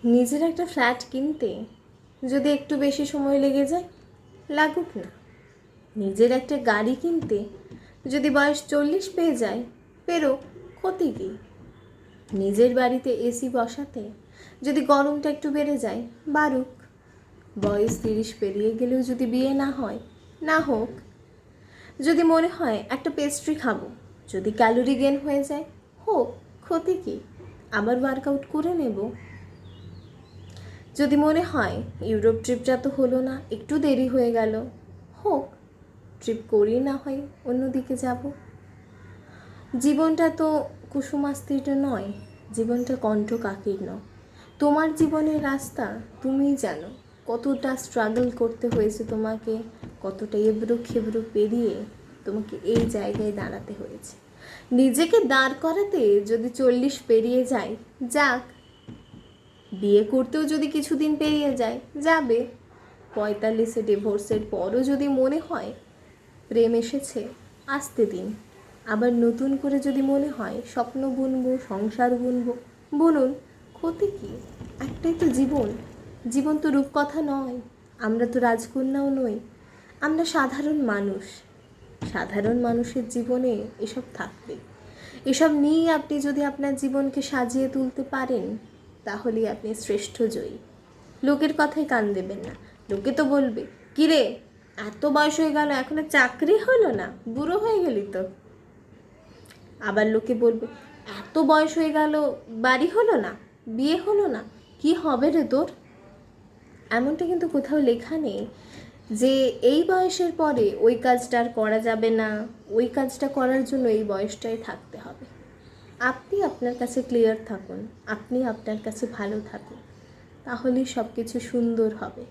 নিজের একটা ফ্ল্যাট কিনতে যদি একটু বেশি সময় লেগে যায়, লাগুক না। নিজের একটা গাড়ি কিনতে যদি বয়স 40 পেয়ে যায়, পেরোক, ক্ষতি কী? নিজের বাড়িতে এসি বসাতে যদি গরমটা একটু বেড়ে যায়, বাড়ুক। বয়স 30 পেরিয়ে গেলেও যদি বিয়ে না হয়, না হোক। যদি মনে হয় একটা পেস্ট্রি খাবো, যদি ক্যালোরি গেন হয়ে যায়, হোক, ক্ষতি কী? আবার ওয়ার্কআউট করে নেব। যদি মনে হয় ইউরোপ ট্রিপটা তো হলো না, একটু দেরি হয়ে গেল, হোক, ট্রিপ করেই না হয় অন্যদিকে যাব। জীবনটা তো কুসুমাস্তীর্ণ নয়, জীবনটা কণ্ঠকাকীর্ণ। তোমার জীবনের রাস্তা তুমিই জানো, কতটা স্ট্রাগল করতে হয়েছে তোমাকে, কতটা এবড়ো খেবড়ো পেরিয়ে তোমাকে এই জায়গায় দাঁড়াতে হয়েছে। নিজেকে দাঁড় করাতে যদি 40 পেরিয়ে যায়, যাক। বিয়ে করতেও যদি কিছুদিন পেরিয়ে যায়, যাবে। 45-এ ডিভোর্সের পরও যদি মনে হয় প্রেম এসেছে, আসতে দিন। আবার নতুন করে যদি মনে হয় স্বপ্ন বুনবো, সংসার বুনবো, বুনুন, ক্ষতি কী? একটাই তো জীবন। জীবন তো রূপকথা নয়, আমরা তো রাজকন্যাও নই, আমরা সাধারণ মানুষ। সাধারণ মানুষের জীবনে এসব থাকবে। এসব নিয়ে আপনি যদি আপনার জীবনকে সাজিয়ে তুলতে পারেন, তাহলেই আপনি শ্রেষ্ঠ জয়ী। লোকের কথায় কান দেবেন না। লোকে তো বলবে, কিরে, এত বয়স হয়ে গেল এখনো চাকরি হলো না, বুড়ো হয়ে গেলি তো। আবার লোকে বলবে, এত বয়স হয়ে গেল বাড়ি হলো না, বিয়ে হলো না, কি হবে রে তোর? এমনটা কিন্তু কোথাও লেখা নেই যে এই বয়সের পরে ওই কাজটা আর করা যাবে না, ওই কাজটা করার জন্য এই বয়সটাই থাকতে হবে। আপনি আপনার কাছে ক্লিয়ার থাকুন, আপনি আপনার কাছে ভালো থাকুন, তাহলেই সব কিছু সুন্দর হবে।